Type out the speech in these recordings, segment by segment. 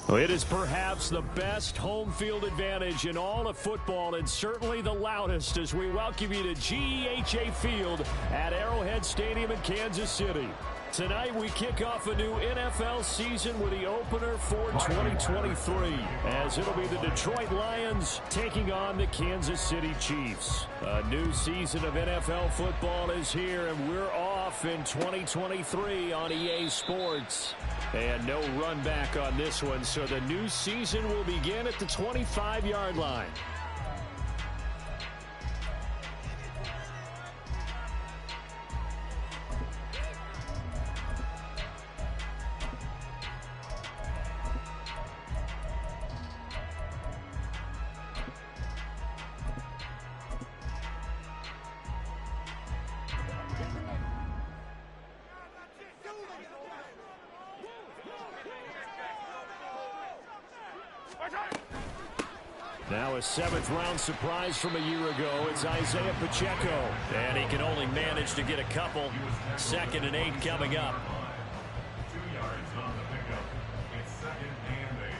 Well, it is perhaps the best home field advantage in all of football, and certainly the loudest, as we welcome you to GEHA Field at Arrowhead Stadium in Kansas City. Tonight we kick off a new NFL season with the opener for 2023, as it'll be the Detroit Lions taking on the Kansas City Chiefs. A new season of NFL football is here, and we're off in 2023 on EA Sports. And no run back on this one, so the new season will begin at the 25-yard line. Now a seventh-round surprise from a year ago. It's Isaiah Pacheco. And he can only manage to get a couple. 2nd and 8 coming up. 2 yards on the pickup. It's 2nd and 8.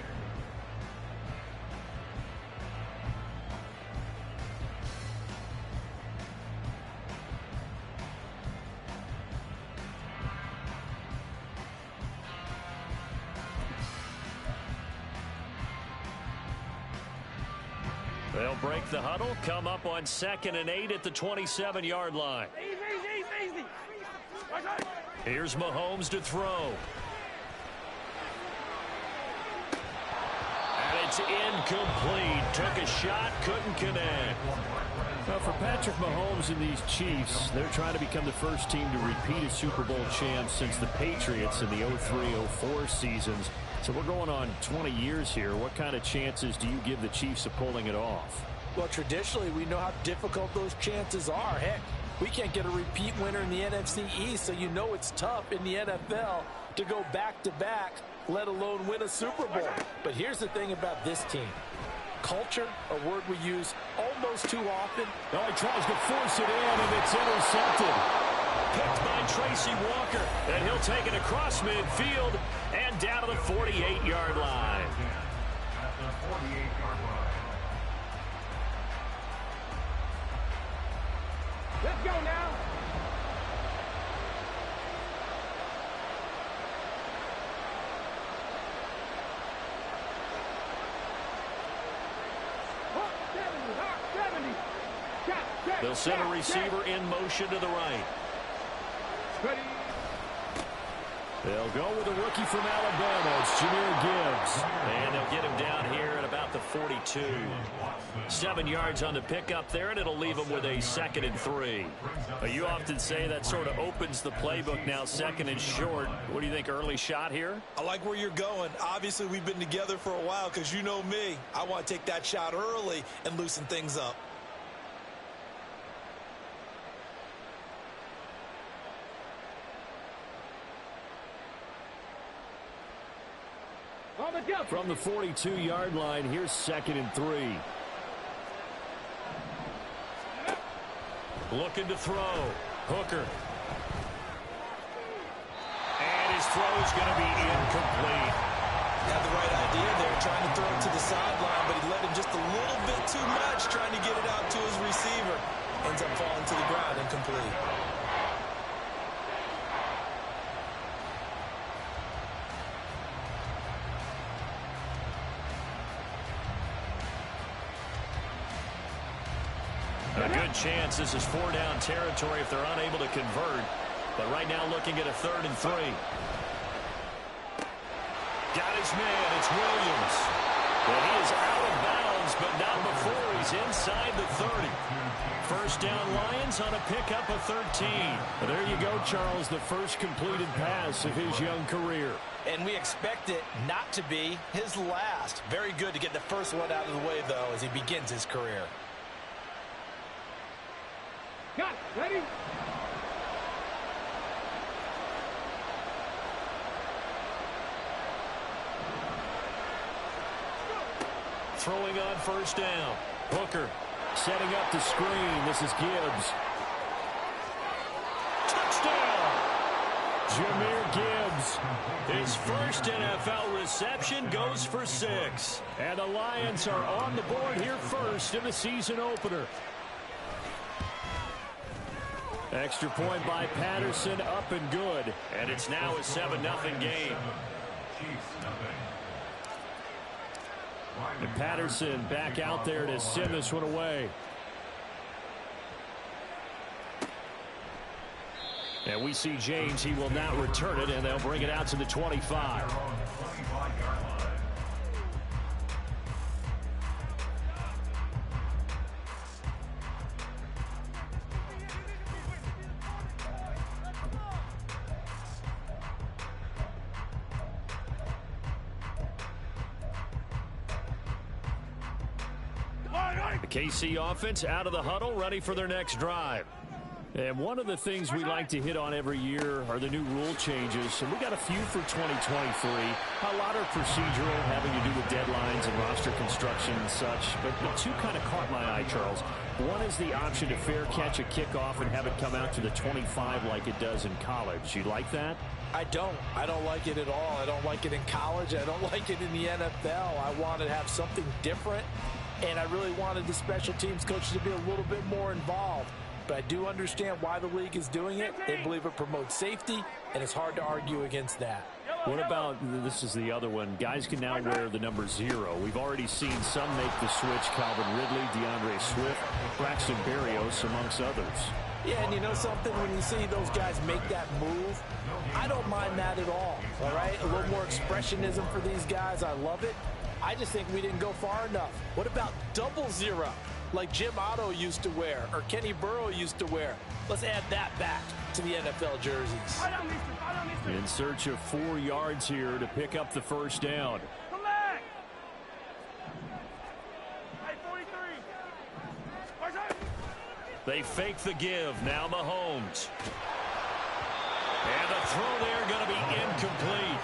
They'll break the huddle, come up on 2nd and 8 at the 27-yard line. Easy. Here's Mahomes to throw. And it's incomplete. Took a shot, couldn't connect. Well, for Patrick Mahomes and these Chiefs, they're trying to become the first team to repeat as Super Bowl champs since the Patriots in the 03-04 seasons. So we're going on 20 years here. What kind of chances do you give the Chiefs of pulling it off? Well, traditionally, we know how difficult those chances are. Heck, we can't get a repeat winner in the NFC East, so you know it's tough in the NFL to go back-to-back, let alone win a Super Bowl. But here's the thing about this team. Culture, a word we use almost too often. Oh, he tries to force it in, and it's intercepted. Picked by Tracy Walker, and he'll take it across midfield and down to the 48-yard line. At the 48-yard line. Let's go now. They'll send a receiver in motion to the right. Ready. They'll go with a rookie from Alabama. It's Jahmyr Gibbs. And they'll get him down here at about the 42. 7 yards on the pickup there, and it'll leave him with a 2nd and 3. You often say that sort of opens the playbook now, 2nd and short. What do you think, early shot here? I like where you're going. Obviously, we've been together for a while because you know me. I want to take that shot early and loosen things up. From the 42-yard line, here's 2nd and 3. Looking to throw. Hooker. And his throw is going to be incomplete. Had the right idea there, trying to throw it to the sideline, but he let him just a little bit too much, trying to get it out to his receiver. Ends up falling to the ground, incomplete. A good chance this is 4-down territory if they're unable to convert. But right now looking at a 3rd and 3. Got his man. It's Williams. Well, he is out of bounds, but not before he's inside the 30. First down Lions on a pickup of 13. But there you go, Charles, the first completed pass of his young career. And we expect it not to be his last. Very good to get the first one out of the way, though, as he begins his career. Got it. Ready? Throwing on first down. Hooker setting up the screen. This is Gibbs. Touchdown! Jahmyr Gibbs Gibbs. His first NFL reception goes for 6. And the Lions are on the board here first in the season opener. Extra point by Patterson, up and good. And it's now a 7-0 game. And Patterson back out there to send this one away. And we see James. He will not return it, and they'll bring it out to the 25. The KC offense out of the huddle, ready for their next drive. And one of the things we like to hit on every year are the new rule changes. And we got a few for 2023. A lot are procedural, having to do with deadlines and roster construction and such. But the two kind of caught my eye, Charles. One is the option to fair catch a kickoff and have it come out to the 25 like it does in college. You like that? I don't like it at all. I don't like it in college. I don't like it in the NFL. I want to have something different. And I really wanted the special teams coaches to be a little bit more involved. But I do understand why the league is doing it. They believe it promotes safety, and it's hard to argue against that. What about, this is the other one, guys can now wear the number 0. We've already seen some make the switch, Calvin Ridley, DeAndre Swift, Braxton Berrios, amongst others. Yeah, and you know something? When you see those guys make that move, I don't mind that at all right? A little more expressionism for these guys. I love it. I just think we didn't go far enough. What about double 0? Like Jim Otto used to wear, or Kenny Burrow used to wear. Let's add that back to the NFL jerseys. In search of 4 yards here to pick up the first down. They fake the give. Now Mahomes. And the throw there going to be incomplete.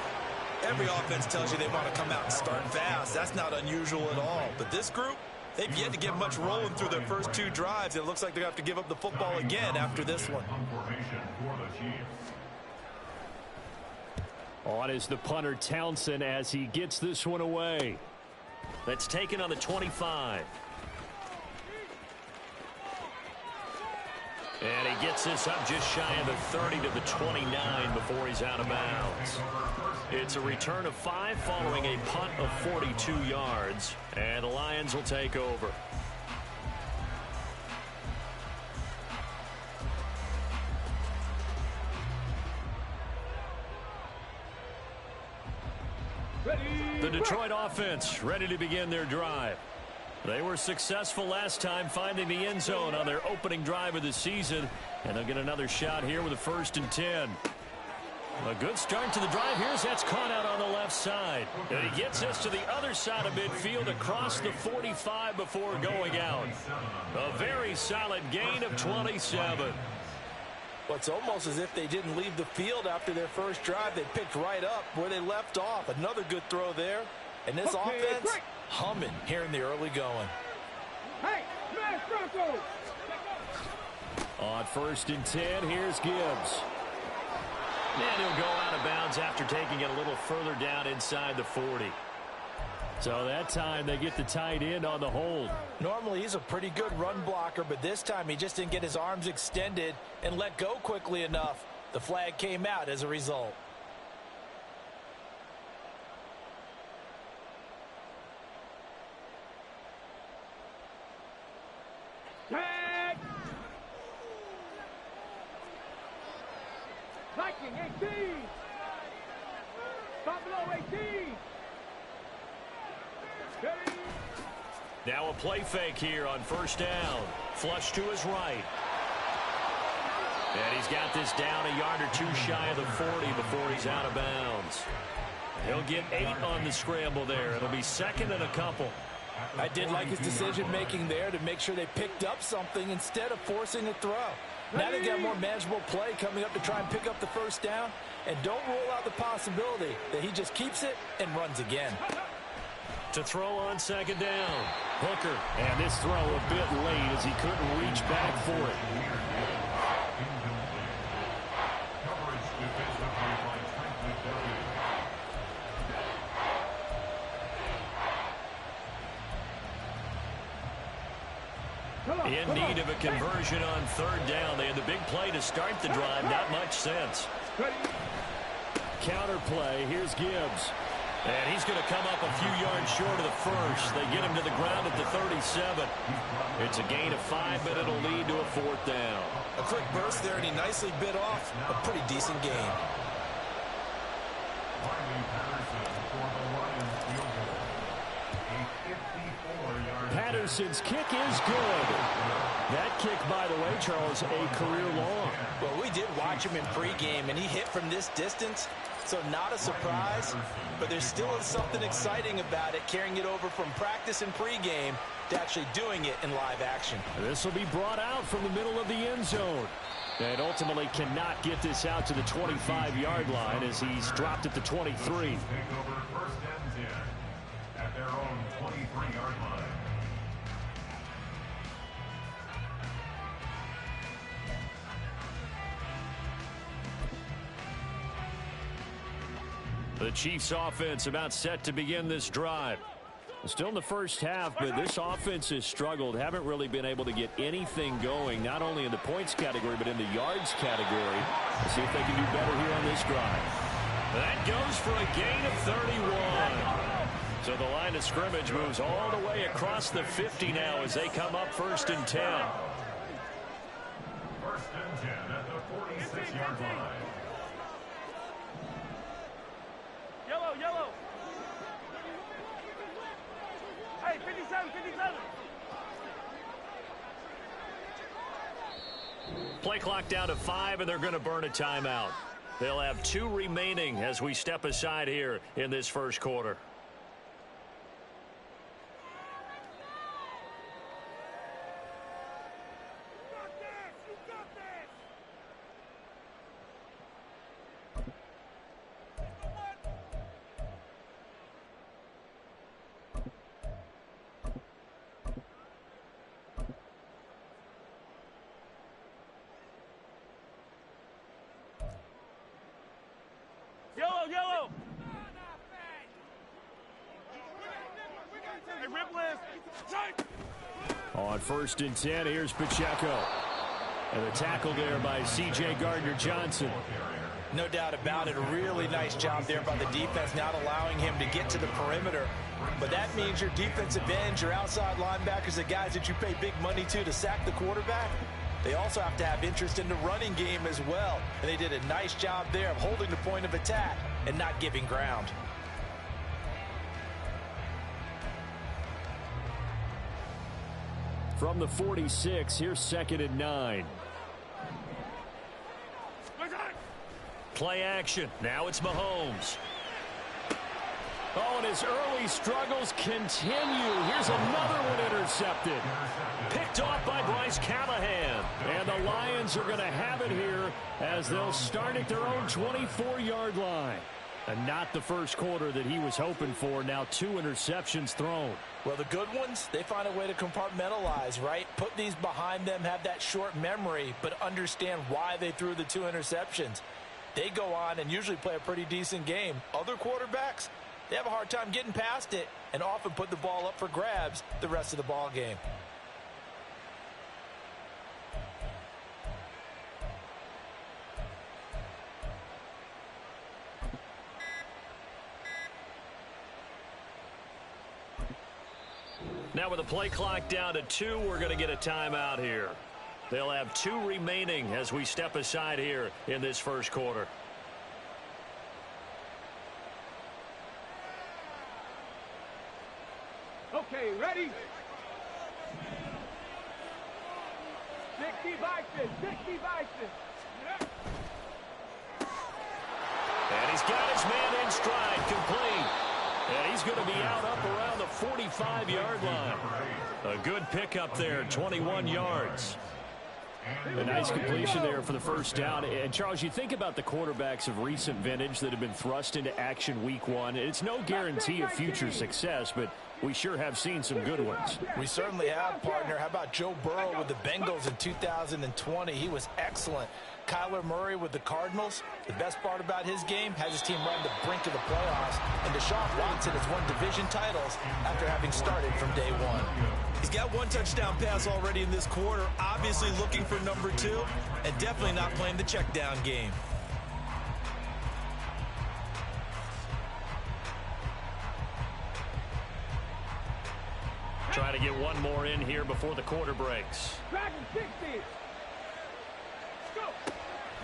Every offense tells you they want to come out and start fast. That's not unusual at all. But this group, they've yet to get much rolling through their first 2 drives. It looks like they're going to have to give up the football again after this one. On is the punter Townsend as he gets this one away. That's taken on the 25. And he gets this up just shy of the 30 to the 29 before he's out of bounds. It's a return of 5 following a punt of 42 yards. And the Lions will take over. The Detroit offense ready to begin their drive. They were successful last time finding the end zone on their opening drive of the season. And they'll get another shot here with a 1st and 10. A good start to the drive. Here's that's caught out on the left side. And he gets us to the other side of midfield across the 45 before going out. A very solid gain of 27. Well, it's almost as if they didn't leave the field after their first drive. They picked right up where they left off. Another good throw there. And this offense humming here in the early going. Hey, smash Broncos! On 1st and 10, here's Gibbs. And he'll go out of bounds after taking it a little further down inside the 40. So that time they get the tight end on the hold. Normally he's a pretty good run blocker, but this time he just didn't get his arms extended and let go quickly enough. The flag came out as a result. Tag! Viking 18! Buffalo 18! Ready? Now a play fake here on 1st down. Flush to his right. And he's got this down a yard or 2 shy of the 40 before he's out of bounds. He'll get 8 on the scramble there. It'll be 2nd and a couple. I did like his decision-making there to make sure they picked up something instead of forcing a throw. Now they got more manageable play coming up to try and pick up the 1st down. And don't rule out the possibility that he just keeps it and runs again. To throw on 2nd down. Hooker. And this throw a bit late as he couldn't reach back for it. In need of a conversion on third down. They had the big play to start the drive. Not much sense. Counter play. Here's Gibbs. And he's going to come up a few yards short of the first. They get him to the ground at the 37. It's a gain of 5, but it'll lead to a fourth down. A quick burst there, and he nicely bit off a pretty decent gain. Patterson's kick is good. That kick, by the way, Charles, a career long. Well, we did watch him in pregame, and he hit from this distance, so not a surprise, but there still is something exciting about it, carrying it over from practice and pregame to actually doing it in live action. This will be brought out from the middle of the end zone. And ultimately cannot get this out to the 25-yard line as he's dropped at the 23. Take over first and 10 at their own 23-yard line. The Chiefs offense about set to begin this drive. Still in the first half, but this offense has struggled. Haven't really been able to get anything going, not only in the points category, but in the yards category. Let's see if they can do better here on this drive. That goes for a gain of 31. So the line of scrimmage moves all the way across the 50 now as they come up first and 10. First and 10 at the 46-yard line. Yellow, yellow. Hey, 57, 57. Play clock down to 5, and they're going to burn a timeout. They'll have 2 remaining as we step aside here in this first quarter. Yellow, yellow. Hey, Ripley. On first and 10, here's Pacheco. And the tackle there by C.J. Gardner-Johnson. No doubt about it. A really nice job there by the defense, not allowing him to get to the perimeter. But that means your defensive ends, your outside linebackers, the guys that you pay big money to sack the quarterback, they also have to have interest in the running game as well. And they did a nice job there of holding the point of attack and not giving ground. From the 46, here's second and 9. Play action. Now it's Mahomes. Oh, and his early struggles continue. Here's another one intercepted. Picked off by Bryce Callahan. And the Lions are going to have it here as they'll start at their own 24-yard line. And not the first quarter that he was hoping for. Now 2 interceptions thrown. Well, the good ones, they find a way to compartmentalize, right? Put these behind them, have that short memory, but understand why they threw the 2 interceptions. They go on and usually play a pretty decent game. Other quarterbacks, they have a hard time getting past it and often put the ball up for grabs the rest of the ball game. Now with the play clock down to 2, we're going to get a timeout here. They'll have 2 remaining as we step aside here in this first quarter. Okay, ready? 60 Vikings, 60 Vikings. And he's got his man in stride, complete. And he's going to be out up around the 45-yard line. A good pickup there, 21 yards. A nice completion there for the first down. And, Charles, you think about the quarterbacks of recent vintage that have been thrust into action week 1. It's no guarantee of future success, but we sure have seen some good ones. We certainly have, partner. How about Joe Burrow with the Bengals in 2020? He was excellent. Kyler Murray with the Cardinals. The best part about his game has his team right on the brink of the playoffs. And Deshaun Watson has won division titles after having started from day one. He's got one touchdown pass already in this quarter, obviously looking for number 2, and definitely not playing the check down game. Try to get one more in here before the quarter breaks. Dragon 60. Go.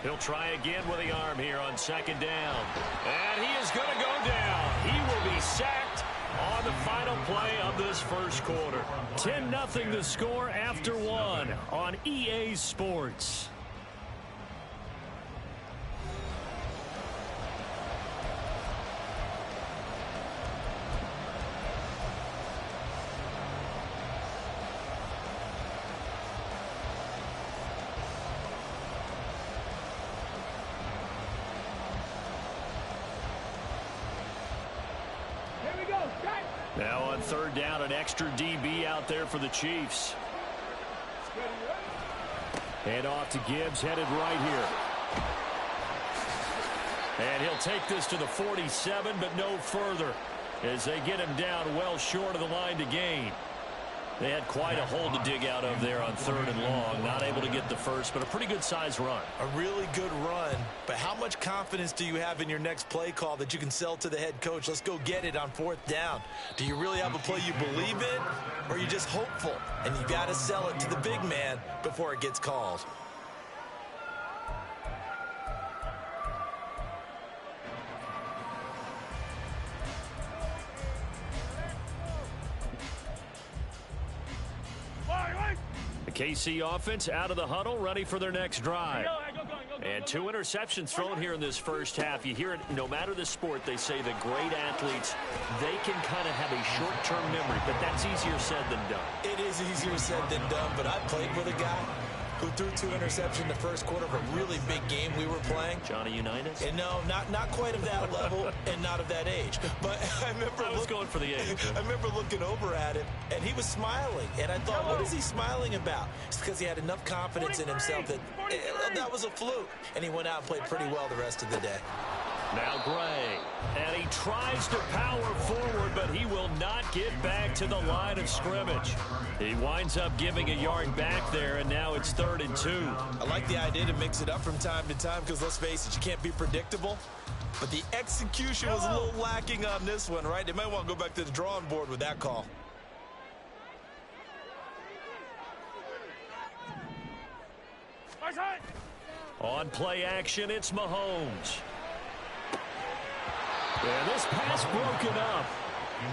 He'll try again with the arm here on second down. And he is going to go down. He will be sacked on the final play of this first quarter. 10-0 the score after one on EA Sports. Now on third down, an extra DB out there for the Chiefs. Hand off to Gibbs, headed right here. And he'll take this to the 47, but no further, as they get him down well short of the line to gain. They had quite a hole to dig out of there on third and long. Not able to get the first, but a pretty good-sized run. A really good run, but how much confidence do you have in your next play call that you can sell to the head coach? Let's go get it on fourth down. Do you really have a play you believe in, or are you just hopeful? And you got to sell it to the big man before it gets called. KC offense out of the huddle, ready for their next drive. And 2 interceptions thrown here in this first half. You hear it, no matter the sport, they say the great athletes, they can kind of have a short-term memory, but that's easier said than done. It is easier said than done, but I played with a guy who threw 2 interceptions in the first quarter of a really big game we were playing. Johnny Unitas? And no, not quite of that level and not of that age. But I remember going for the age. I remember looking over at him, and he was smiling. And I thought, what is he smiling about? It's because he had enough confidence in himself that that was a fluke. And he went out and played pretty well the rest of the day. Now Gray, and he tries to power forward, but he will not get back to the line of scrimmage. He winds up giving a yard back there, and now it's 3rd and 2. I like the idea to mix it up from time to time because, let's face it, you can't be predictable. But the execution was a little lacking on this one, right? They might want to go back to the drawing board with that call. On play action, it's Mahomes. And this pass broken up.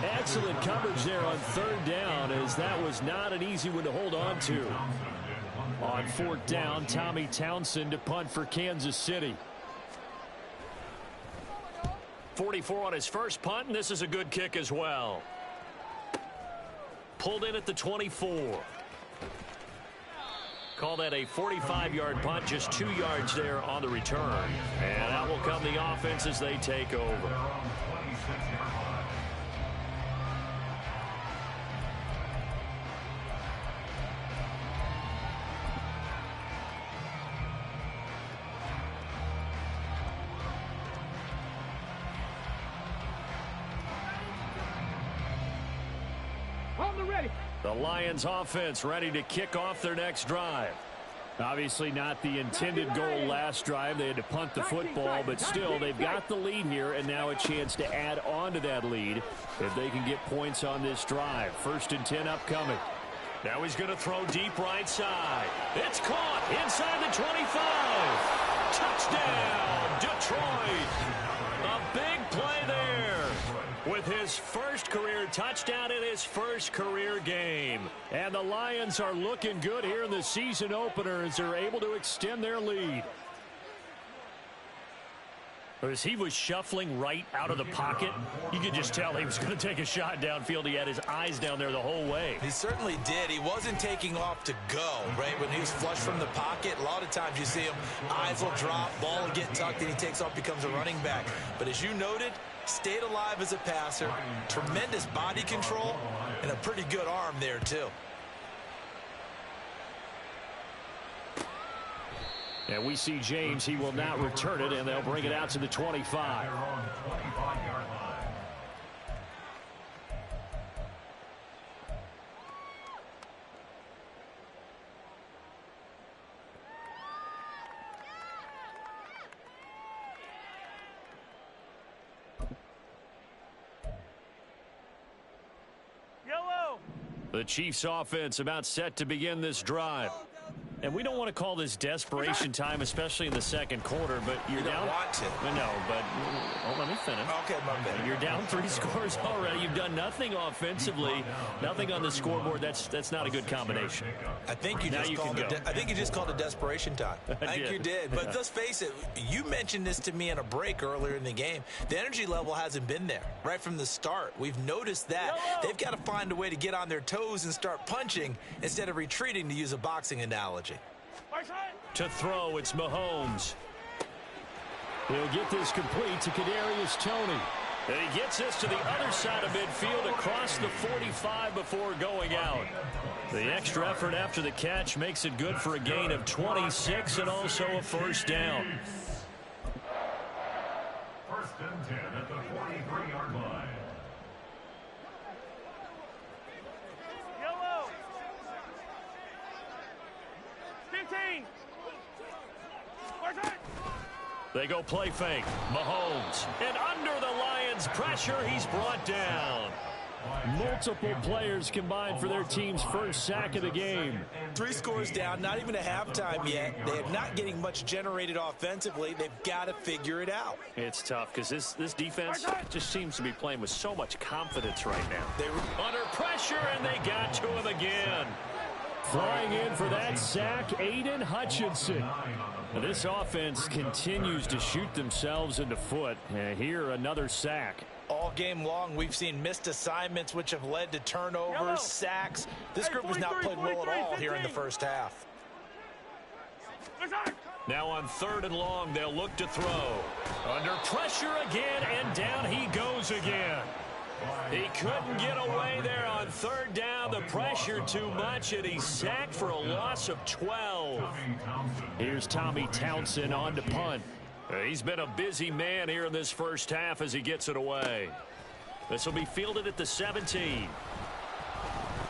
Excellent coverage there on 3rd down, as that was not an easy one to hold on to. On 4th down, Tommy Townsend to punt for Kansas City. 44 on his first punt, and this is a good kick as well. Pulled in at the 24. Call that a 45-yard punt, just 2 yards there on the return. And out will come the offense as they take over. The Lions offense ready to kick off their next drive. Obviously not the intended goal last drive. They had to punt the football, but still they've got the lead here, and now a chance to add on to that lead if they can get points on this drive. 1st and 10 upcoming. Now he's going to throw deep right side. It's caught inside the 25. Touchdown, Detroit. A big play there with his first career touchdown in his first career game. And the Lions are looking good here in the season opener as they're able to extend their lead. As he was shuffling right out of the pocket, you could just tell he was going to take a shot downfield. He had his eyes down there the whole way. He certainly did. He wasn't taking off to go, right? When he was flush from the pocket, a lot of times you see him, eyes will drop, ball will get tucked, and he takes off, becomes a running back. But as you noted, stayed alive as a passer, tremendous body control, and a pretty good arm there, too. And we see James. He will not return it, and they'll bring it out to the 25. They're on the 25-yard line. Yellow. The Chiefs offense about set to begin this drive. And we don't want to call this desperation time, especially in the second quarter, but you're You don't down. want to. No, but let me finish. Okay, my bad. You're down 3 scores already. You've done nothing offensively, nothing on the scoreboard. That's not a good combination. I think you Now just you called can it. go. I think you just called it desperation time. I think did. you did. But let's face it. You mentioned this to me in a break earlier in the game. The energy level hasn't been there right from the start. We've noticed that. They've got to find a way to get on their toes and start punching instead of retreating, to use a boxing analogy. To throw, it's Mahomes. He'll get this complete to Kadarius Toney. And he gets this to the other side of midfield across the 45 before going out. The extra effort after the catch makes it good for a gain of 26 and also a first down. First and 10 at the 43-yard line. Yellow. 15. They go play fake. Mahomes. And under the Lions' pressure, he's brought down. Multiple players combined for their team's first sack of the game. 3 scores down, not even a halftime yet. They are not getting much generated offensively. They've got to figure it out. It's tough because this defense just seems to be playing with so much confidence right now. They were Under pressure, and they got to him again. Flying in for that sack, Aiden Hutchinson. This offense continues to shoot themselves in the foot. And here, another sack. all game long. We've seen missed assignments, which have led to turnovers, sacks. This group has not played well at all here in the first half. Now on 3rd and long, they'll look to throw. Under pressure again, and down he goes again. He couldn't get away there on 3rd down. The pressure too much, and he's sacked for a loss of 12. Here's Tommy Townsend on to punt. He's been a busy man here in this first half as he gets it away. This will be fielded at the 17.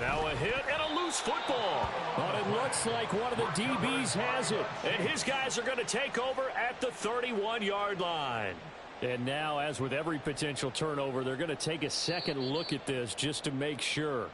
Now a hit and a loose football. But it looks like one of the DBs has it. And his guys are going to take over at the 31-yard line. And now, as with every potential turnover, they're going to take a second look at this just to make sure.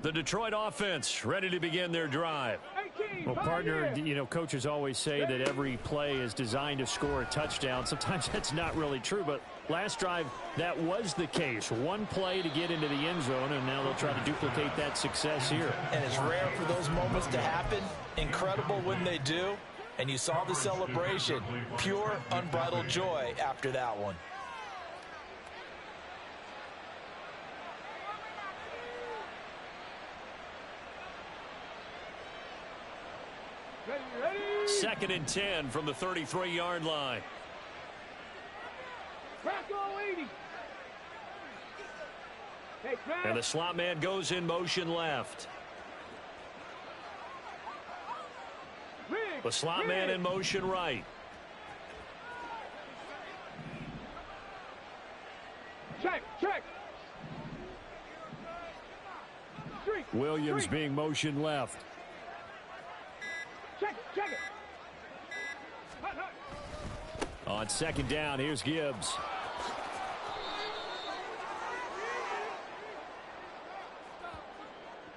The Detroit offense ready to begin their drive. Well, partner, you know, coaches always say that every play is designed to score a touchdown. Sometimes that's not really true, but last drive, that was the case. One play to get into the end zone, and now they'll try to duplicate that success here. And it's rare for those moments to happen. Incredible when they do. And you saw the celebration. Pure, unbridled joy after that one. Ready. 2nd and 10 from the 33-yard line. Crack all 80. Hey, crack. And the slot man goes in motion left. The slot man in motion right. Check. Williams being motion left. Check it. Hut. On 2nd down, here's Gibbs.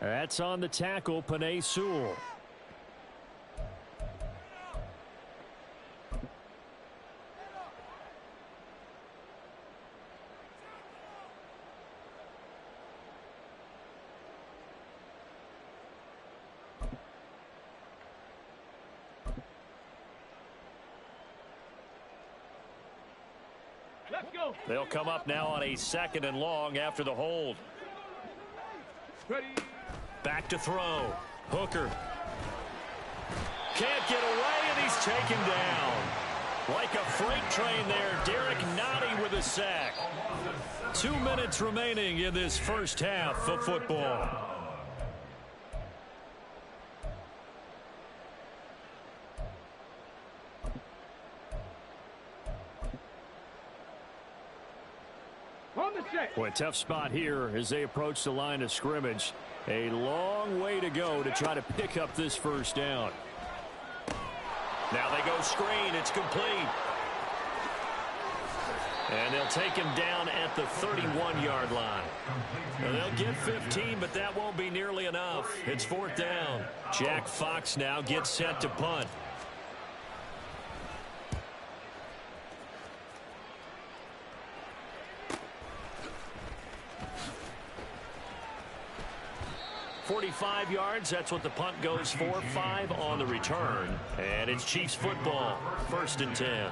That's on the tackle, Penei Sewell. Let's go. They'll come up now on a 2nd and long after the hold. Ready. Back to throw. Hooker. Can't get away, and he's taken down. Like a freight train there, Derek Nottie with a sack. 2 minutes remaining in this first half of football. On the set. Boy, tough spot here as they approach the line of scrimmage. A long way to go to try to pick up this first down. Now they go screen. It's complete. And they'll take him down at the 31-yard line. Now they'll get 15, but that won't be nearly enough. It's 4th down. Jack Fox now gets set to punt. .45 yards, that's what the punt goes for. 5 on the return. And it's Chiefs football. 1st and 10.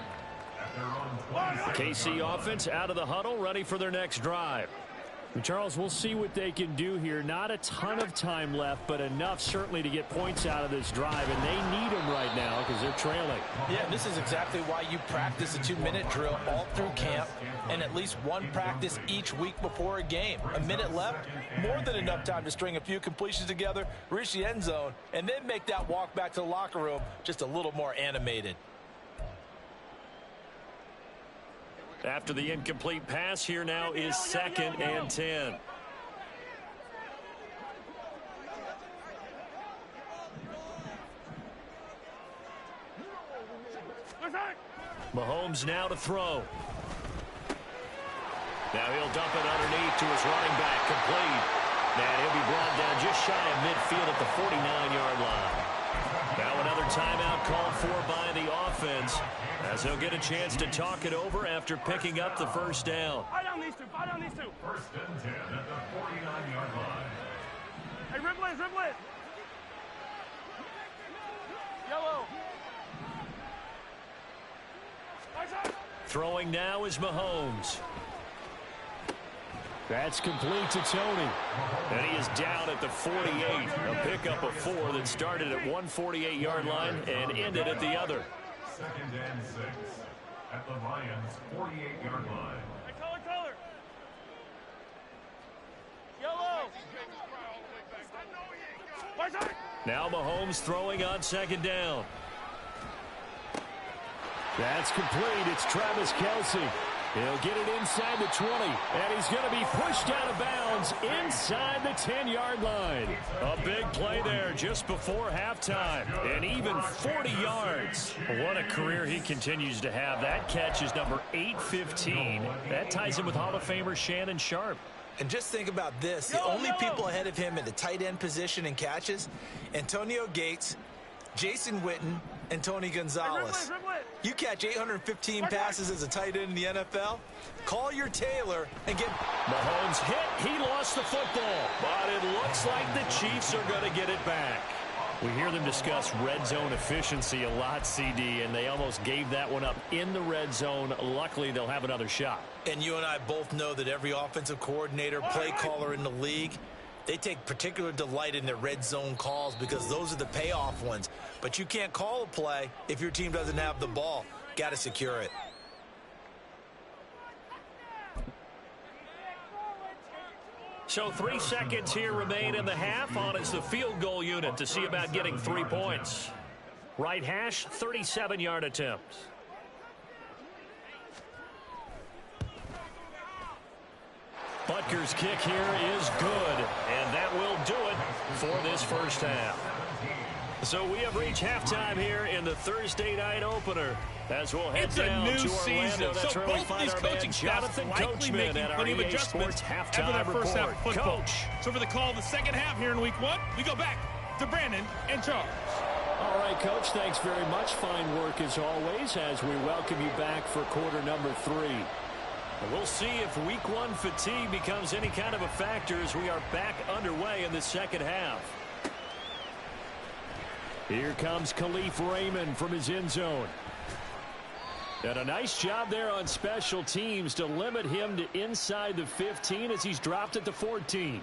KC offense out of the huddle, ready for their next drive. And Charles, we'll see what they can do here. Not a ton of time left, but enough certainly to get points out of this drive. And they need them right now because they're trailing. Yeah, this is exactly why you practice a 2-minute drill all through camp and at least one practice each week before a game. A minute left, more than enough time to string a few completions together, reach the end zone, and then make that walk back to the locker room just a little more animated. After the incomplete pass, here now is 2nd and 10. Mahomes now to throw. Now he'll dump it underneath to his running back, complete. And he'll be brought down just shy of midfield at the 49-yard line. Now another timeout called for by the offense, as he'll get a chance to talk it over after picking up the first down. Fight on these two. Fight on these two. 1st and 10 at the 49-yard line. Hey, Riblet, Riblet. Yellow. Throwing now is Mahomes. That's complete to Tony. And he is down at the 48. A pickup of 4 that started at 148-yard line and ended at the other. 2nd and 6 at the Lions' 48-yard line. Hey, color. Yellow. Now Mahomes throwing on 2nd down. That's complete. It's Travis Kelce. He'll get it inside the 20, and he's going to be pushed out of bounds inside the 10-yard line. A big play there just before halftime, and even 40 yards. What a career he continues to have. That catch is number 815. That ties him with Hall of Famer Shannon Sharpe. And just think about this. The only people ahead of him in the tight end position and catches, Antonio Gates, Jason Witten, and Tony Gonzalez. You catch 815 passes as a tight end in the NFL, call your Taylor and get... Mahomes hit. He lost the football, but it looks like the Chiefs are going to get it back. We hear them discuss red zone efficiency a lot, CD, and they almost gave that one up in the red zone. Luckily, they'll have another shot. And you and I both know that every offensive coordinator, play caller in the league, they take particular delight in their red zone calls because those are the payoff ones. But you can't call a play if your team doesn't have the ball. Got to secure it. So 3 seconds here remain in the half. On it's the field goal unit to see about getting 3 points. Right hash, 37-yard attempt. Butker's kick here is good, and that will do it for this first half. So we have reached halftime here in the Thursday night opener. As we'll head down to Orlando, season. that's so where we both of find these our coaching man staffs Jonathan likely Coachman making at our plenty of EA adjustments Sports after halftime their first half of report. football. Coach. So for the call of the second half here in week 1, we go back to Brandon and Charles. All right, Coach, thanks very much. Fine work as always as we welcome you back for quarter number 3. And we'll see if week 1 fatigue becomes any kind of a factor as we are back underway in the second half. Here comes Khalif Raymond from his end zone. And a nice job there on special teams to limit him to inside the 15 as he's dropped at the 14.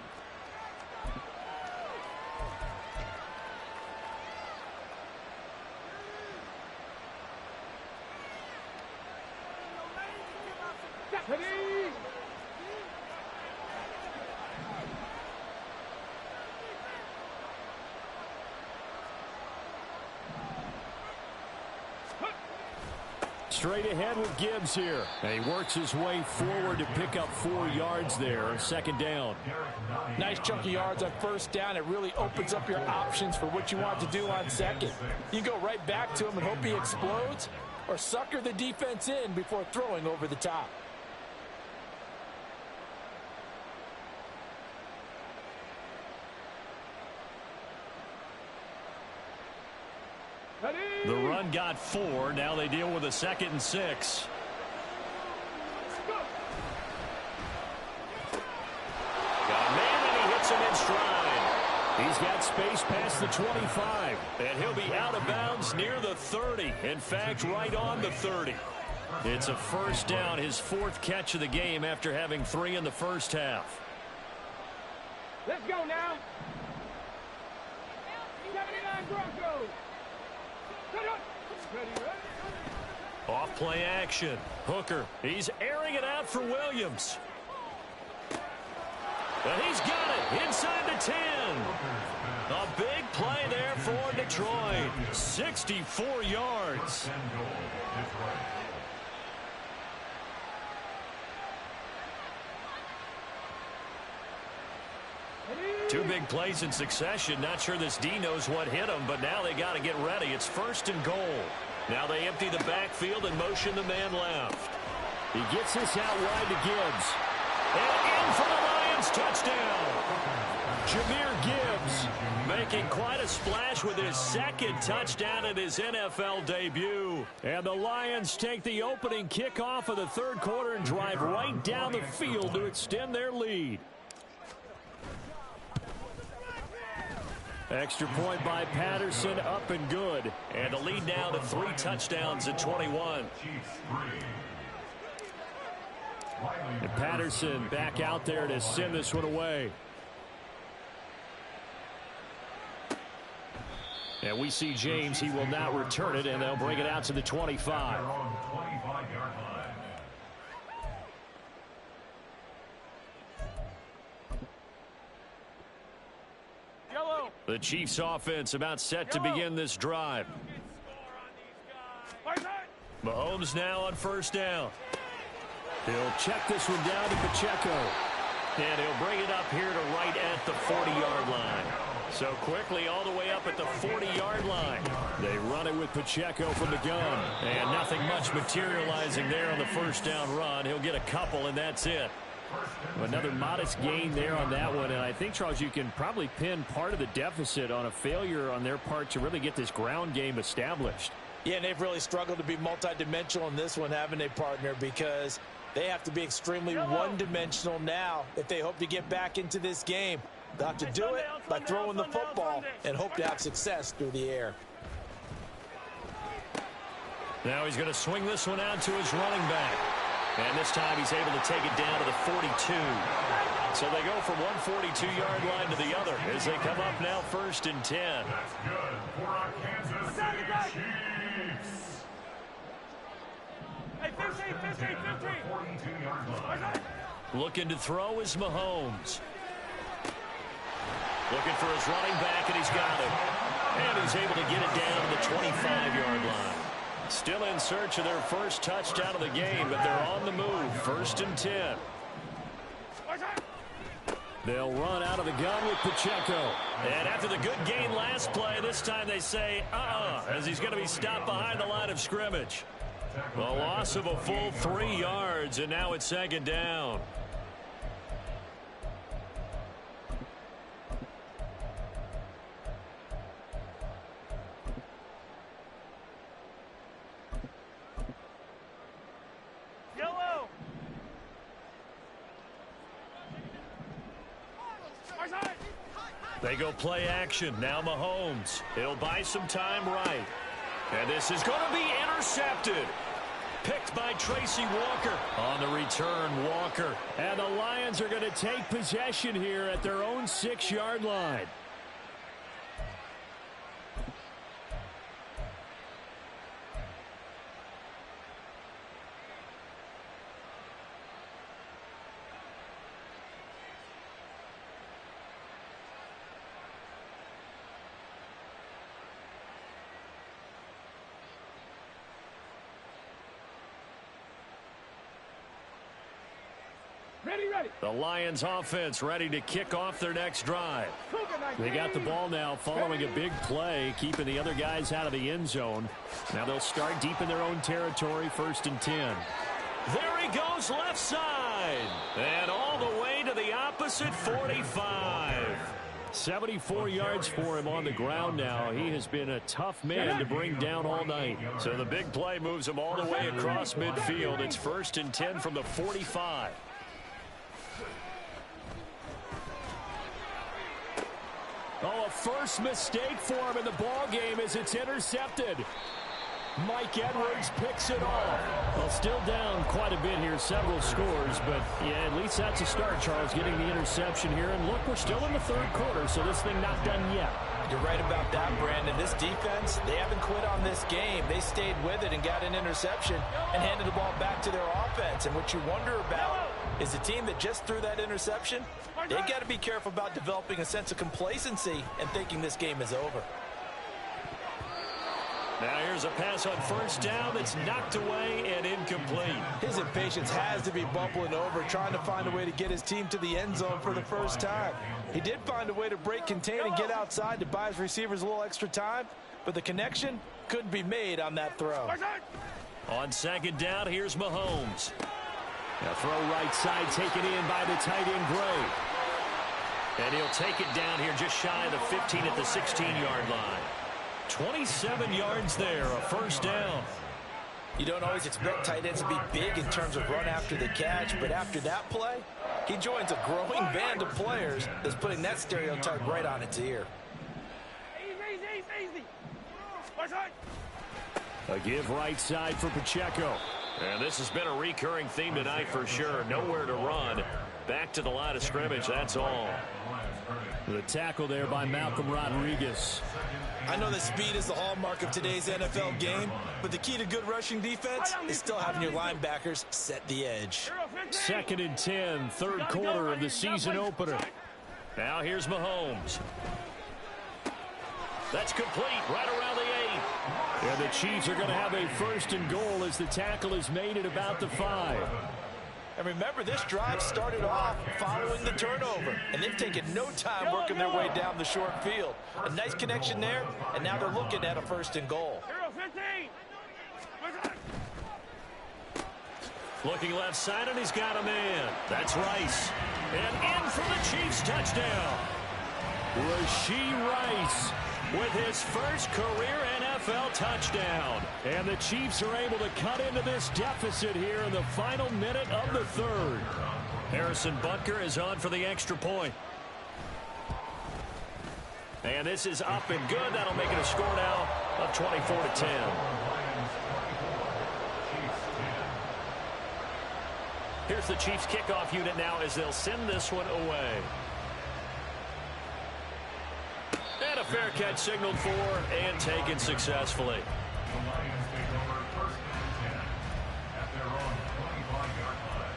Straight ahead with Gibbs here. And he works his way forward to pick up 4 yards there. Second down. Nice chunk of yards on first down. It really opens up your options for what you want to do on second. You go right back to him and hope he explodes, or sucker the defense in before throwing over the top. The run got 4. Now they deal with a 2nd and 6. Got a man, and he hits him in stride. He's got space past the 25, and he'll be out of bounds near the 30. In fact, right on the 30. It's a first down, his 4th catch of the game after having 3 in the first half. Let's go now. 79 Broncos. Off play action. Hooker. He's airing it out for Williams. And he's got it inside the 10. A big play there for Detroit. 64 yards. 2 big plays in succession. Not sure this D knows what hit him, but now they got to get ready. It's 1st and goal. Now they empty the backfield and motion the man left. He gets this out wide to Gibbs. And in for the Lions touchdown. Jahmyr Gibbs making quite a splash with his 2nd touchdown in his NFL debut. And the Lions take the opening kickoff of the 3rd quarter and drive right down the field to extend their lead. Extra point by Patterson, up and good. And the lead now to 3 touchdowns at 21. And Patterson back out there to send this one away. And we see James. He will not return it, and they'll bring it out to the 25. The Chiefs offense about set to begin this drive. Mahomes now on first down. He'll check this one down to Pacheco. And he'll bring it up here to right at the 40-yard line. So quickly all the way up at the 40-yard line. They run it with Pacheco from the gun. And nothing much materializing there on the first down run. He'll get a couple, and that's it. Another modest gain there on that one, and I think, Charles, you can probably pin part of the deficit on a failure on their part to really get this ground game established. Yeah, and they've really struggled to be multidimensional in this one, haven't they, partner, because they have to be extremely one-dimensional now if they hope to get back into this game. They'll have to do it by throwing the football and hope to have success through the air. Now he's going to swing this one out to his running back. And this time he's able to take it down to the 42. So they go from one 42-yard line to the other as they come up now 1st and 10. That's good for our Kansas City Chiefs. Hey, 50. 42-yard line. Looking to throw is Mahomes. Looking for his running back, and he's got it. And he's able to get it down to the 25-yard line. Still in search of their first touchdown of the game, but they're on the move. 1st and 10. They'll run out of the gun with Pacheco. And after the good gain last play, this time they say, as he's going to be stopped behind the line of scrimmage. A loss of a full 3 yards, and now it's 2nd down. They go play action. Now Mahomes. He'll buy some time right. And this is going to be intercepted. Sacked by Tracy Walker. On the return, Walker. And the Lions are going to take possession here at their own 6-yard line. Ready. The Lions offense ready to kick off their next drive. They got the ball now following a big play, keeping the other guys out of the end zone. Now they'll start deep in their own territory, 1st and 10. There he goes left side. And all the way to the opposite 45. 74 yards for him on the ground now. He has been a tough man to bring down all night. So the big play moves him all the way across midfield. It's 1st and 10 from the 45. Oh, a first mistake for him in the ball game as it's intercepted. Mike Edwards picks it off. Well, still down quite a bit here, several scores, but yeah, at least that's a start, Charles, getting the interception here. And look, we're still in the 3rd quarter, so this thing not done yet. You're right about that, Brandon. This defense, they haven't quit on this game. They stayed with it and got an interception and handed the ball back to their offense. And what you wonder about is the team that just threw that interception, they got to be careful about developing a sense of complacency and thinking this game is over. Now here's a pass on 1st down that's knocked away and incomplete. His impatience has to be bubbling over, trying to find a way to get his team to the end zone for the first time. He did find a way to break contain and get outside to buy his receivers a little extra time, but the connection couldn't be made on that throw. On 2nd down, here's Mahomes. Now throw right side taken in by the tight end Gray. And he'll take it down here just shy of the 15 at the 16-yard line. 27 yards there, a 1st down. You don't always expect tight ends to be big in terms of run after the catch, but after that play, he joins a growing band of players that's putting that stereotype right on its ear. Easy. A give right side for Pacheco. And this has been a recurring theme tonight for sure. Nowhere to run. Back to the line of scrimmage, that's all. The tackle there by Malcolm Rodriguez. I know that speed is the hallmark of today's NFL game, but the key to good rushing defense is still having your linebackers set the edge. 2nd and 10, 3rd quarter of the season opener. Now here's Mahomes. That's complete right around the 8. And the Chiefs are going to have a 1st and goal as the tackle is made at about the 5. And remember, this drive started off following the turnover, and they've taken no time working their way down the short field. A nice connection there, and now they're looking at a 1st and goal. Looking left side, and he's got a man. That's Rice. And in for the Chiefs touchdown. Rashee Rice with his first career NFL touchdown. And the Chiefs are able to cut into this deficit here in the final minute of the 3rd. Harrison Butker is on for the extra point. And this is up and good. That'll make it a score now of 24-10. Here's the Chiefs kickoff unit now as they'll send this one away. And a fair catch signaled for and taken successfully. The Lions take over 1st and 10 at their own 25-yard line.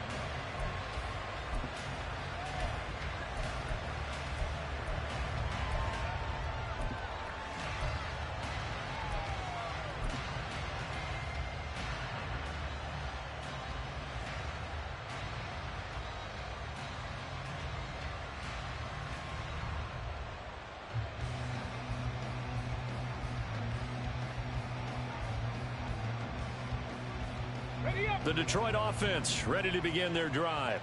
The Detroit offense ready to begin their drive.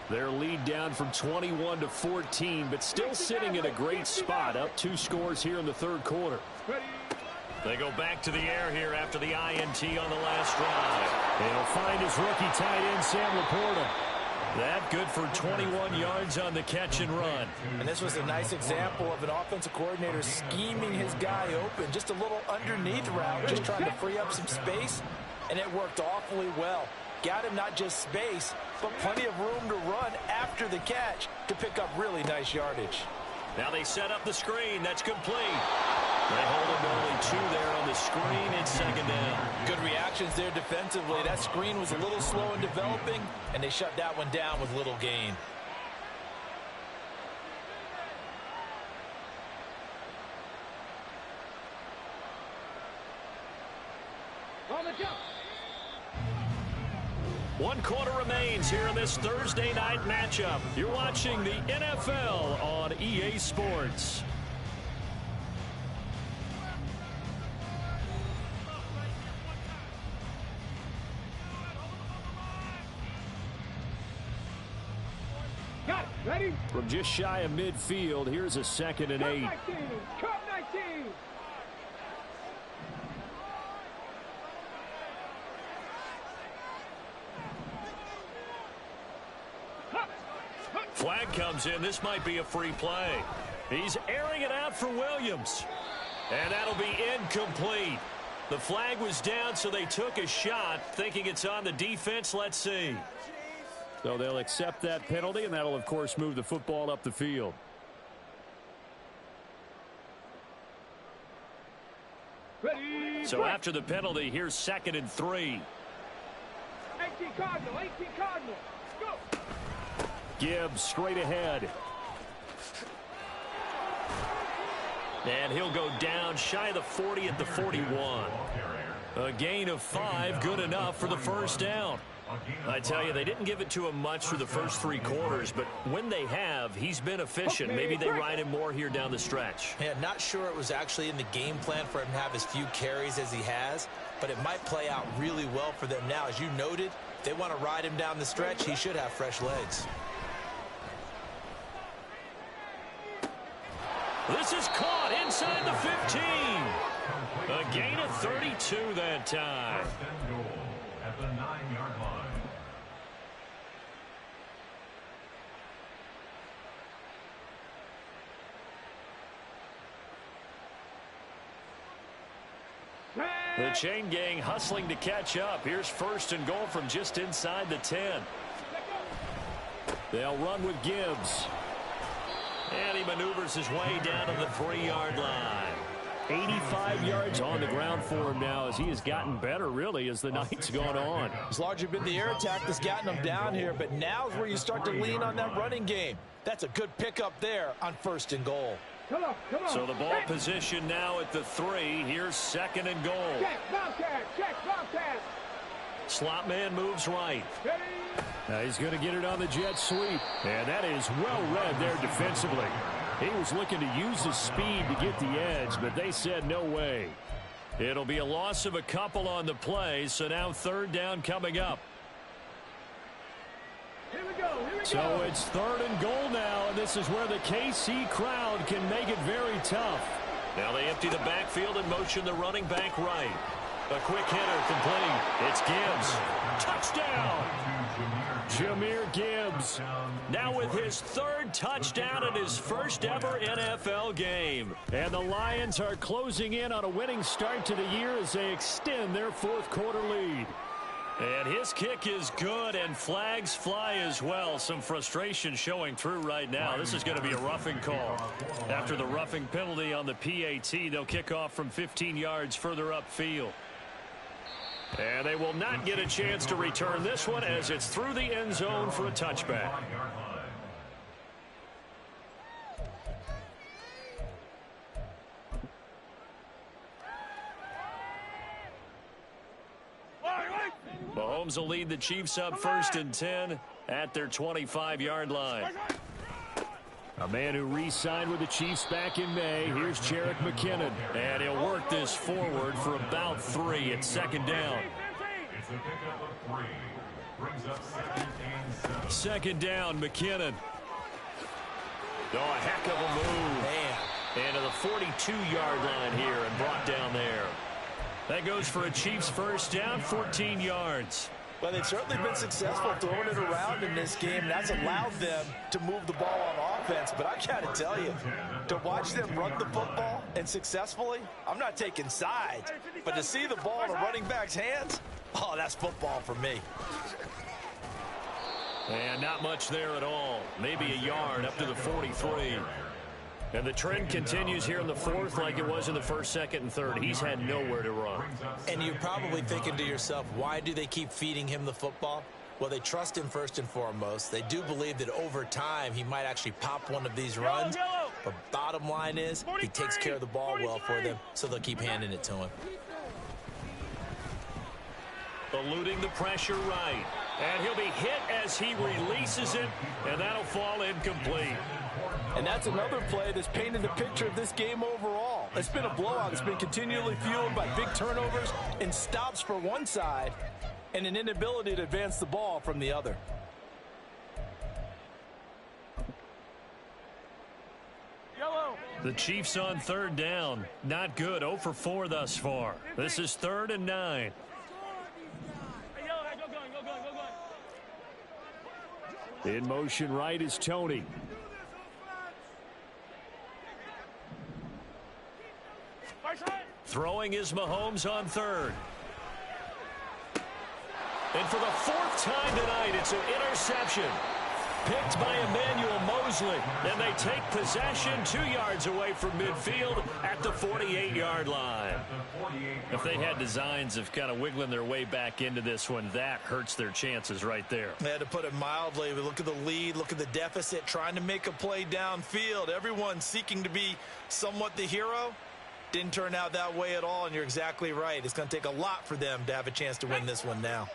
Their lead down from 21 to 14, but still sitting in a great spot, up 2 scores here in the 3rd quarter. They go back to the air here after the INT on the last drive. He'll find his rookie tight end, Sam Laporta. That good for 21 yards on the catch and run. And this was a nice example of an offensive coordinator scheming his guy open. Just a little underneath route, just trying to free up some space. and it worked awfully well. Got him not just space, but plenty of room to run after the catch to pick up really nice yardage. Now they set up the screen. That's complete. They hold him to only 2 there on the screen. It's second down. Good reactions there defensively. That screen was a little slow in developing, and they shut that one down with little gain. On the jump. 1 quarter remains here in this Thursday night matchup. You're watching the NFL on EA Sports. Got it. Ready? From just shy of midfield, here's a 2nd and 8. 19. Cut 19. Flag comes in. This might be a free play. He's airing it out for Williams. And that'll be incomplete. The flag was down, so they took a shot, thinking it's on the defense. Let's see. So they'll accept that penalty, and that'll, of course, move the football up the field. Ready? So after the penalty, here's 2nd and 3. 18 Cardinal. 18 Cardinal. Go. Gibbs straight ahead. And he'll go down shy of the 40 at the 41. A gain of 5, good enough for the first down. I tell you, they didn't give it to him much through the first 3 quarters, but when they have, he's been efficient. Maybe they ride him more here down the stretch. Yeah, not sure it was actually in the game plan for him to have as few carries as he has, but it might play out really well for them now. As you noted, if they want to ride him down the stretch, he should have fresh legs. This is caught inside the 15. A gain of 32 that time. First and goal at the 9-yard line. The chain gang hustling to catch up. Here's 1st and goal from just inside the 10. They'll run with Gibbs. And he maneuvers his way down to the 3-yard line. 85 yards on the ground for him now as he has gotten better, really, as the night's gone on. It's largely been the air attack that's gotten him down here, but now's where you start to lean on that running game. That's a good pickup there on 1st and goal. Come on, come on. So the ball position now at the 3. Here's 2nd and goal. Check, Bobcat. Check, Bobcat. Slot man moves right. Ready? He's going to get it on the jet sweep. And that is well read there defensively. He was looking to use his speed to get the edge, but they said no way. It'll be a loss of a couple on the play, so now 3rd down coming up. Here we go. Here we go. So it's 3rd and goal now, and this is where the KC crowd can make it very tough. Now they empty the backfield and motion the running back right. A quick hitter complete. It's Gibbs. Touchdown! Jahmyr Gibbs now with his 3rd touchdown in his first ever NFL game. And the Lions are closing in on a winning start to the year as they extend their 4th quarter lead. And his kick is good, and flags fly as well. Some frustration showing through right now. This is going to be a roughing call. After the roughing penalty on the PAT, they'll kick off from 15 yards further upfield. And they will not get a chance to return this one as it's through the end zone for a touchback. Mahomes will lead the Chiefs up 1st and 10 at their 25-yard line. A man who re-signed with the Chiefs back in May. Here's Jerick McKinnon. And he'll work this forward for about 3 at 2nd down. It's a pickup of 3. Brings up 2nd and 7. 2nd down, McKinnon. Oh, a heck of a move. Man. And to the 42-yard line here and brought down there. That goes for a Chiefs first down, 14 yards. Well, they've certainly been successful throwing it around in this game. That's allowed them to move the ball on offense. But I got to tell you, to watch them run the football and successfully, I'm not taking sides. But to see the ball in a running back's hands, Oh, that's football for me. And not much there at all. Maybe a yard up to the 43. And the trend continues here in the fourth like it was in the first, second, and third. He's had nowhere to run. And you're probably thinking to yourself, why do they keep feeding him the football? Well, they trust him first and foremost. They do believe that over time he might actually pop one of these runs. But bottom line is he takes care of the ball well for them, so they'll keep handing it to him. Eluding the pressure right. And he'll be hit as he releases it, and that'll fall incomplete. And that's another play that's painted the picture of this game overall. It's been a blowout. It's been continually fueled by big turnovers and stops for one side and an inability to advance the ball from the other. Yellow. The Chiefs on third down. Not good. 0 for 4 thus far. This is 3rd and 9. Hey, yellow, hey, go. In motion right is Tony. Throwing is Mahomes on third. And for the 4th time tonight, it's an interception. Picked by Emmanuel Mosley. And they take possession 2 yards away from midfield at the 48-yard line. If they had designs of kind of wiggling their way back into this one, that hurts their chances right there. Yeah, to put it mildly, we look at the lead, look at the deficit, trying to make a play downfield. Everyone seeking to be somewhat the hero. Didn't turn out that way at all, and you're exactly right. It's going to take a lot for them to have a chance to win this one now.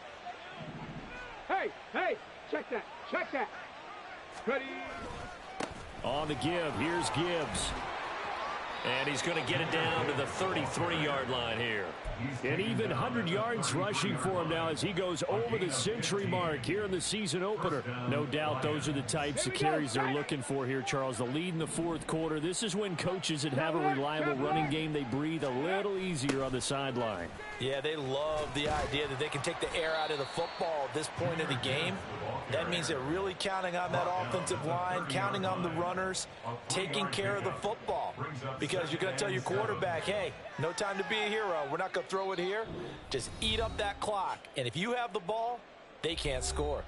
Hey, check that. Ready. On the give, here's Gibbs. And he's going to get it down to the 33-yard line here. And even 100 yards rushing for him now as he goes over the century mark here in the season opener. No doubt those are the types of carries they're looking for here, Charles. The lead in the fourth quarter. This is when coaches that have a reliable running game, they breathe a little easier on the sideline. Yeah, they love the idea that they can take the air out of the football at this point of the game. That means they're really counting on that offensive line, counting on the runners, taking care of the football. Because you're going to tell your quarterback, hey, no time to be a hero. We're not going to throw it here. Just eat up that clock. And if you have the ball, they can't score.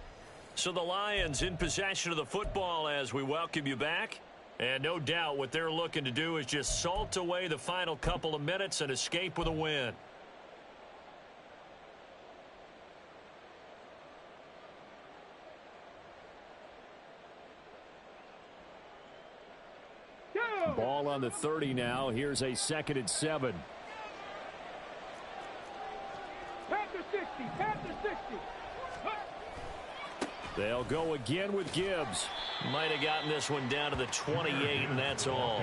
So the Lions in possession of the football as we welcome you back. And no doubt what they're looking to do is just salt away the final couple of minutes and escape with a win. Ball on the 30 now. Here's a 2nd and 7. Panther 60. They'll go again with Gibbs. Might have gotten this one down to the 28, and that's all.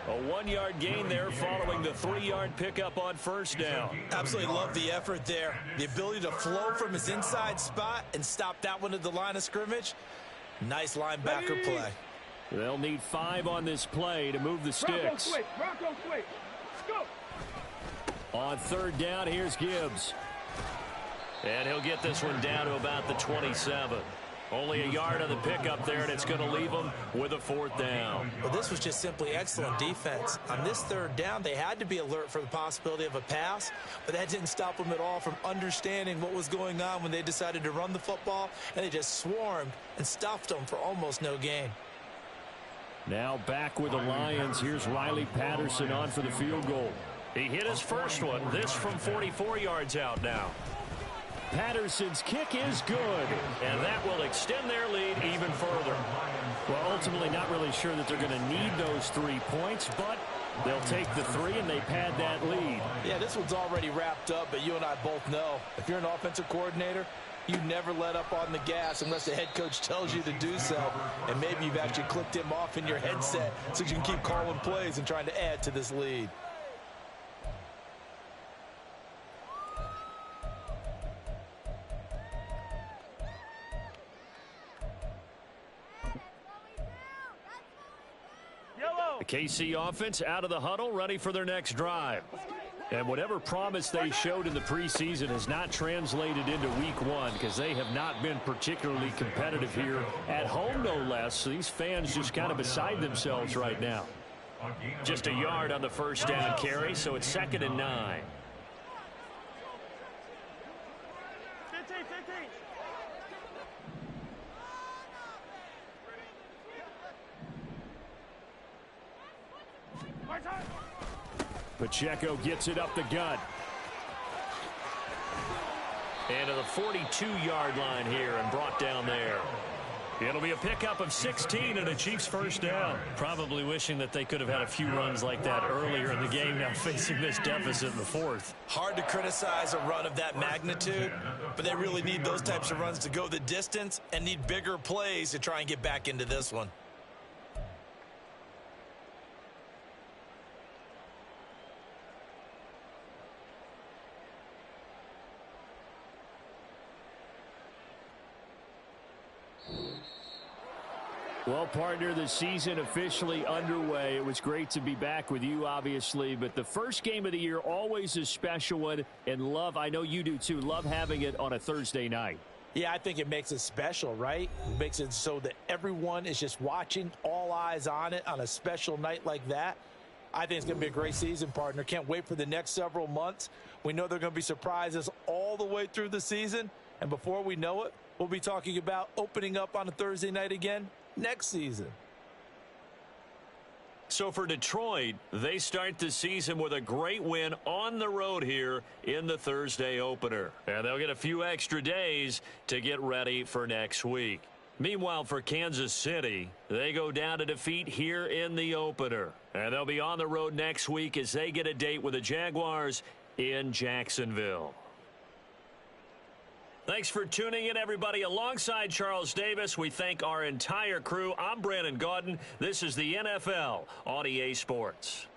A 1-yard gain there following the 3-yard pickup on first down. Absolutely love the effort there. The ability to flow from his inside spot and stop that one at the line of scrimmage. Nice linebacker play. They'll need 5 on this play to move the sticks. Bronco switch. Go. On third down, here's Gibbs. And he'll get this one down to about the 27. Only a yard on the pickup there, and it's going to leave them with a 4th down. Well, this was just simply excellent defense. On this 3rd down, they had to be alert for the possibility of a pass, but that didn't stop them at all from understanding what was going on when they decided to run the football, and they just swarmed and stuffed them for almost no gain. Now back with the Lions. Here's Riley Patterson on for the field goal. He hit his first one. This from 44 yards out now. Patterson's kick is good, and that will extend their lead even further. Well, ultimately not really sure that they're going to need those 3 points, but they'll take the 3 and they pad that lead. Yeah, this one's already wrapped up, but you and I both know if you're an offensive coordinator, you never let up on the gas unless the head coach tells you to do so. And maybe you've actually clicked him off in your headset so you can keep calling plays and trying to add to this lead. The KC offense out of the huddle, ready for their next drive. And whatever promise they showed in the preseason has not translated into week 1 because they have not been particularly competitive here at home, no less. So these fans just kind of beside themselves right now. Just a yard on the first down carry, so it's 2nd and 9. Pacheco gets it up the gut. And to the 42-yard line here and brought down there. It'll be a pickup of 16 and a Chiefs first down. Probably wishing that they could have had a few runs like that earlier in the game, now facing this deficit in the fourth. Hard to criticize a run of that magnitude, but they really need those types of runs to go the distance and need bigger plays to try and get back into this one. Well, partner, the season officially underway. It was great to be back with you, obviously, but the first game of the year, always a special one, and love, I know you do too, love having it on a Thursday night. Yeah, I think it makes it special, right? It makes it so that everyone is just watching, all eyes on it on a special night like that. I think it's going to be a great season, partner. Can't wait for the next several months. We know there are going to be surprises all the way through the season, and before we know it, we'll be talking about opening up on a Thursday night again next season. So for Detroit, they start the season with a great win on the road here in the Thursday opener. And they'll get a few extra days to get ready for next week. Meanwhile, for Kansas City, they go down to defeat here in the opener. And they'll be on the road next week as they get a date with the Jaguars in Jacksonville. Thanks for tuning in, everybody. Alongside Charles Davis, we thank our entire crew. I'm Brandon Gaudin. This is the NFL on EA Sports.